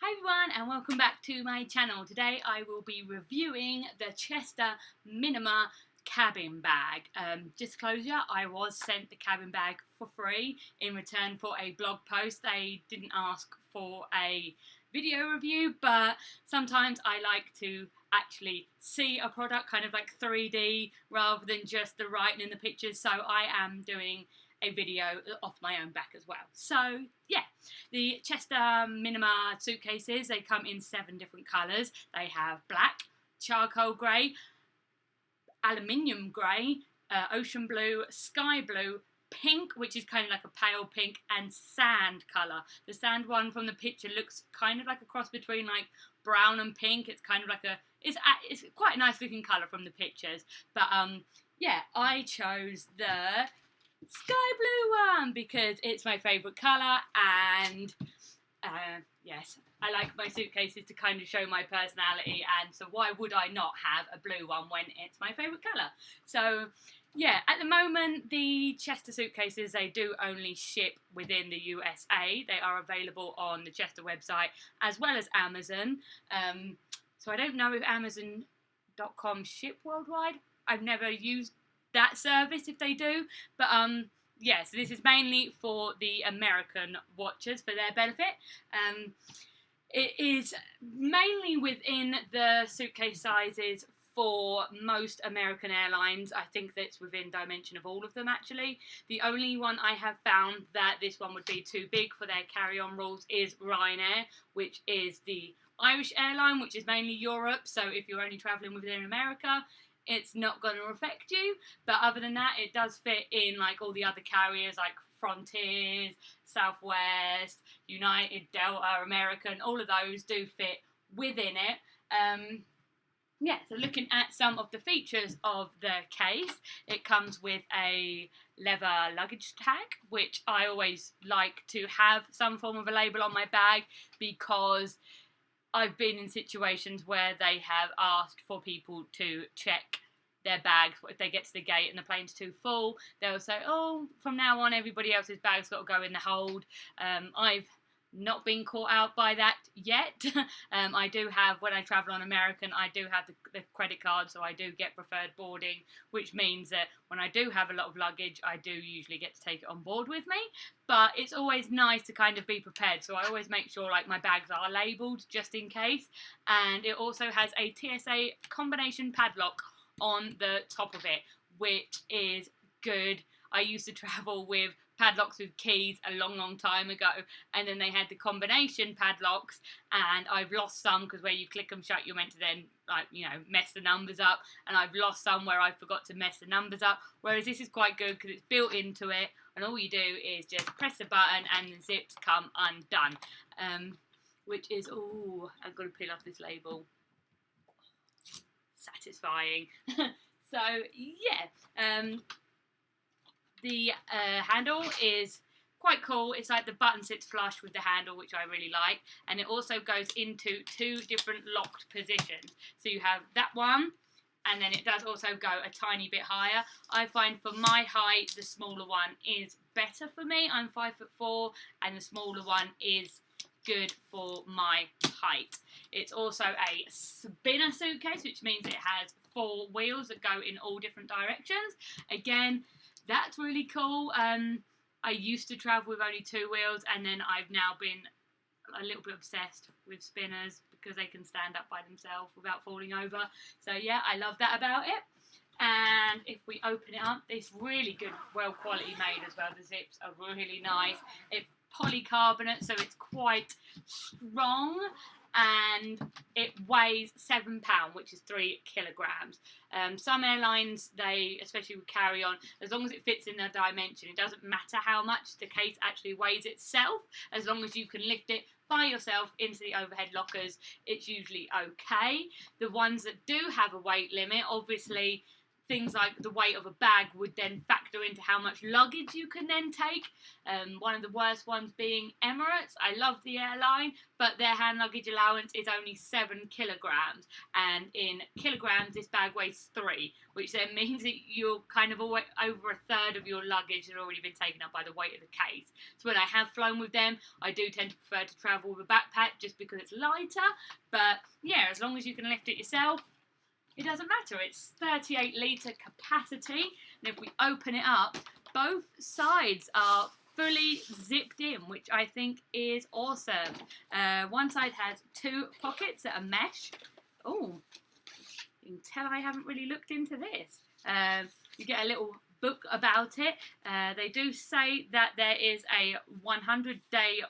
Hi everyone and welcome back to my channel. Today I will be reviewing the Chester Minima cabin bag. Disclosure, I was sent the cabin bag for free in return for a blog post. They didn't ask for a video review, but sometimes I like to actually see a product kind of like 3D rather than just the writing in the pictures, so I am doing a video off my own back as well. So yeah, the Chester Minima suitcases, they come in 7 different colours. They have black, charcoal grey, aluminium grey, ocean blue, sky blue, pink, which is kind of like a pale pink, and sand colour. The sand one from the picture looks kind of like a cross between like brown and pink. It's kind of like it's quite a nice looking colour from the pictures. But yeah, I chose the sky blue one because it's my favourite colour, and yes, I like my suitcases to kind of show my personality, and so why would I not have a blue one when it's my favourite colour? So yeah, at the moment the Chester suitcases, they do only ship within the USA. They are available on the Chester website as well as Amazon. So I don't know if Amazon.com ship worldwide. I've never used that service if they do, but yes, this is mainly for the American watchers for their benefit. It is mainly within the suitcase sizes for most American airlines. I think that's within dimension of all of them actually. The only one I have found that this one would be too big for their carry-on rules is Ryanair, which is the Irish airline, which is mainly Europe, so if you're only travelling within America, it's not going to affect you. But other than that, it does fit in like all the other carriers like Frontiers, Southwest, United, Delta, American, all of those do fit within it. Yeah, so looking at some of the features of the case, it comes with a leather luggage tag, which I always like to have some form of a label on my bag because I've been in situations where they have asked for people to check their bags. If they get to the gate and the plane's too full, they'll say, oh, from now on everybody else's bag's got to go in the hold. I've not been caught out by that yet. I do have, when I travel on American, I do have the credit card, so I do get preferred boarding, which means that when I do have a lot of luggage, I do usually get to take it on board with me. But it's always nice to kind of be prepared, so I always make sure like my bags are labelled just in case. And it also has a TSA combination padlock on the top of it, which is good. I used to travel with padlocks with keys a long time ago, and then they had the combination padlocks, and I've lost some because where you click them shut, you're meant to then mess the numbers up, and I've lost some where I forgot to mess the numbers up, whereas this is quite good because it's built into it, and all you do is just press the button and the zips come undone, which is, oh, I've got to peel off this label, satisfying. So yeah, the handle is quite cool. It's like the button sits flush with the handle, which I really like, and it also goes into 2 different locked positions. So you have that one, and then it does also go a tiny bit higher. I find for my height, the smaller one is better for me. I'm 5'4", and the smaller one is good for my height. It's also a spinner suitcase, which means it has 4 wheels that go in all different directions. Again, that's really cool. I used to travel with only 2 wheels, and then I've now been a little bit obsessed with spinners because they can stand up by themselves without falling over. So yeah, I love that about it. And if we open it up, it's really good, well quality made as well. The zips are really nice. It's polycarbonate, so it's quite strong, and it weighs £7, which is 3 kilograms. Some airlines, they, especially with carry-on, as long as it fits in their dimension, it doesn't matter how much the case actually weighs itself, as long as you can lift it by yourself into the overhead lockers, it's usually okay. The ones that do have a weight limit, obviously, things like the weight of a bag would then factor into how much luggage you can then take. One of the worst ones being Emirates. I love the airline, but their hand luggage allowance is only 7 kilograms, and in kilograms this bag weighs 3, which then means that you're kind of over a third of your luggage has already been taken up by the weight of the case. So when I have flown with them, I do tend to prefer to travel with a backpack just because it's lighter, but yeah, as long as you can lift it yourself, it doesn't matter. It's 38 litre capacity, and if we open it up, both sides are fully zipped in, which I think is awesome. One side has 2 pockets that are mesh. Oh, you can tell I haven't really looked into this. You get a little book about it. They do say that there is a 100-day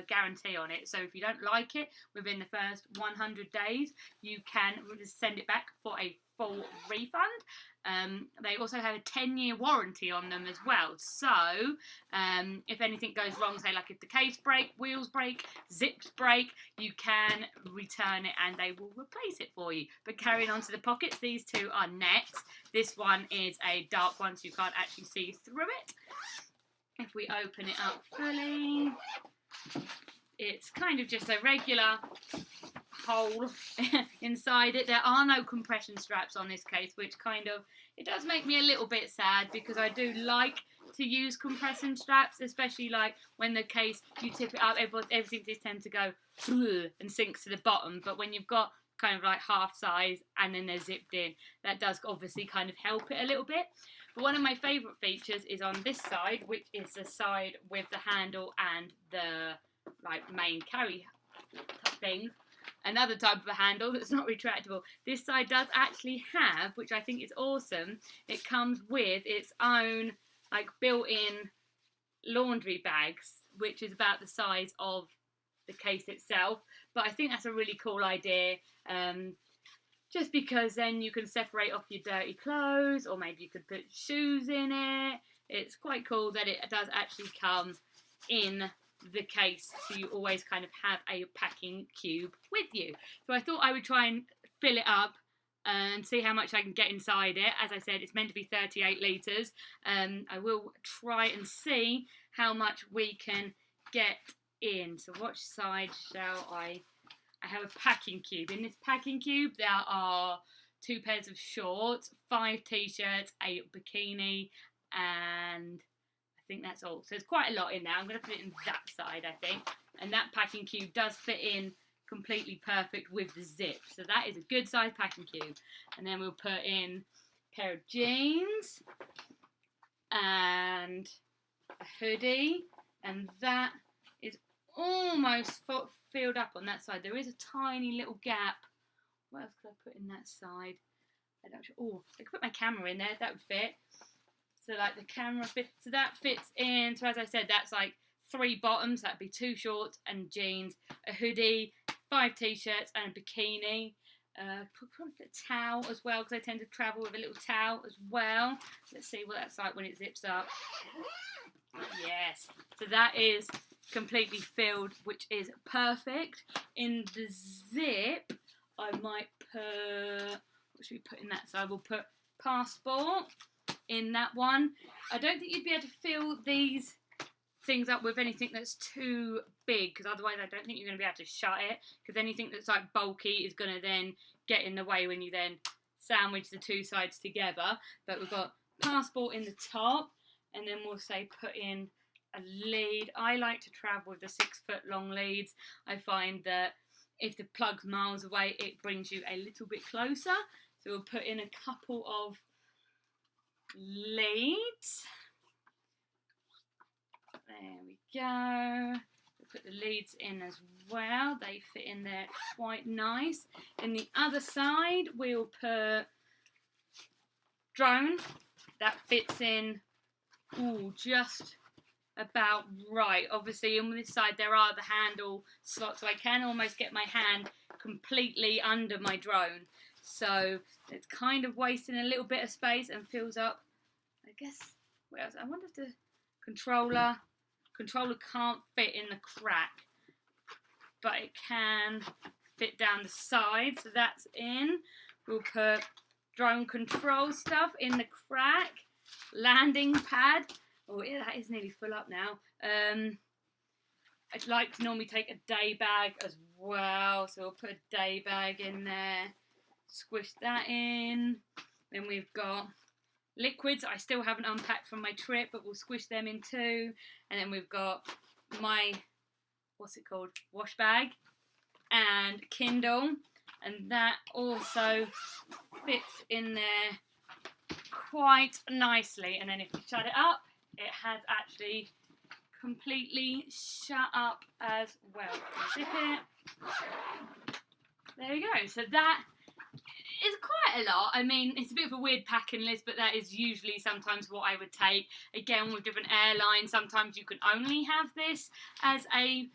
guarantee on it, so if you don't like it within the first 100 days, you can send it back for a full refund. They also have a 10-year warranty on them as well, so if anything goes wrong, say like if the case break, wheels break, zips break, you can return it and they will replace it for you. But carrying on to the pockets, these 2 are nets. This one is a dark one, so you can't actually see through it. If we open it up fully, it's kind of just a regular hole inside it. There are no compression straps on this case, which kind of, it does make me a little bit sad, because I do like to use compression straps, especially like when the case, you tip it up, everything just tends to go and sinks to the bottom. But when you've got kind of like half size and then they're zipped in, that does obviously kind of help it a little bit. But one of my favourite features is on this side, which is the side with the handle and the like main carry thing. Another type of a handle that's not retractable. This side does actually have, which I think is awesome, it comes with its own like built-in laundry bags, which is about the size of the case itself. But I think that's a really cool idea, just because then you can separate off your dirty clothes, or maybe you could put shoes in it. It's quite cool that it does actually come in the case, so you always kind of have a packing cube with you. So I thought I would try and fill it up and see how much I can get inside it. As I said, it's meant to be 38 litres. I will try and see how much we can get in. So which side shall I have a packing cube. In this packing cube there are 2 pairs of shorts, 5 t-shirts, a bikini, and I think that's all. So there's quite a lot in there. I'm going to put it in that side, I think. And that packing cube does fit in completely perfect with the zip. So that is a good size packing cube. And then we'll put in a pair of jeans and a hoodie. And that is almost filled up on that side. There is a tiny little gap. What else could I put in that side? Oh, I could put my camera in there. That would fit. So like the camera fits, so that fits in. So as I said, that's like 3 bottoms. That'd be 2 shorts and jeans, a hoodie, 5 t-shirts and a bikini. Probably a towel as well, because I tend to travel with a little towel as well. Let's see what that's like when it zips up. Yes, so that is completely filled, which is perfect. In the zip, I might put, what should we put in that? So I will put passport in that one. I don't think you'd be able to fill these things up with anything that's too big, because otherwise I don't think you're going to be able to shut it, because anything that's like bulky is going to then get in the way when you then sandwich the 2 sides together. But we've got passport in the top, and then we'll say put in a lead. I like to travel with the 6-foot long leads. I find that if the plug's miles away, it brings you a little bit closer. So we'll put in a couple of leads. There we go. We'll put the leads in as well. They fit in there quite nice. In the other side, we'll put drone. That fits in just about right. Obviously on this side there are the handle slots, so I can almost get my hand completely under my drone. So it's kind of wasting a little bit of space and fills up, I guess, where else? I wonder if the controller can't fit in the crack, but it can fit down the side, so that's in. We'll put drone control stuff in the crack. Landing pad. Oh, yeah, that is nearly full up now. I'd like to normally take a day bag as well, so we'll put a day bag in there, squish that in. Then we've got liquids I still haven't unpacked from my trip, but we'll squish them in too. And then we've got my, what's it called, wash bag and Kindle, and that also fits in there quite nicely. And then if you shut it up, it has actually completely shut up as well. Zip it. There we go. So that is quite a lot. I mean, it's a bit of a weird packing list, but that is usually sometimes what I would take. Again, with different airlines, sometimes you can only have this as a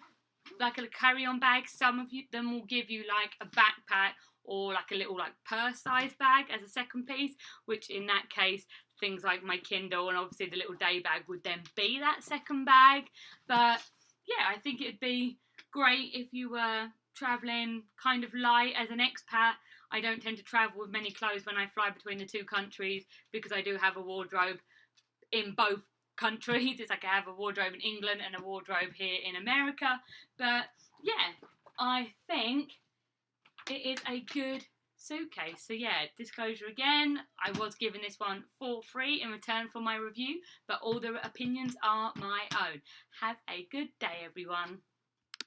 carry-on bag. Some of them will give you like a backpack or like a little like purse-sized bag as a second piece, which in that case, things like my Kindle and obviously the little day bag would then be that second bag. But yeah, I think it'd be great if you were travelling kind of light as an expat. I don't tend to travel with many clothes when I fly between the two countries because I do have a wardrobe in both countries. It's like I have a wardrobe in England and a wardrobe here in America. But yeah, I think it is a good suitcase. So yeah, disclosure again, I was given this one for free in return for my review, but all the opinions are my own. Have a good day, everyone.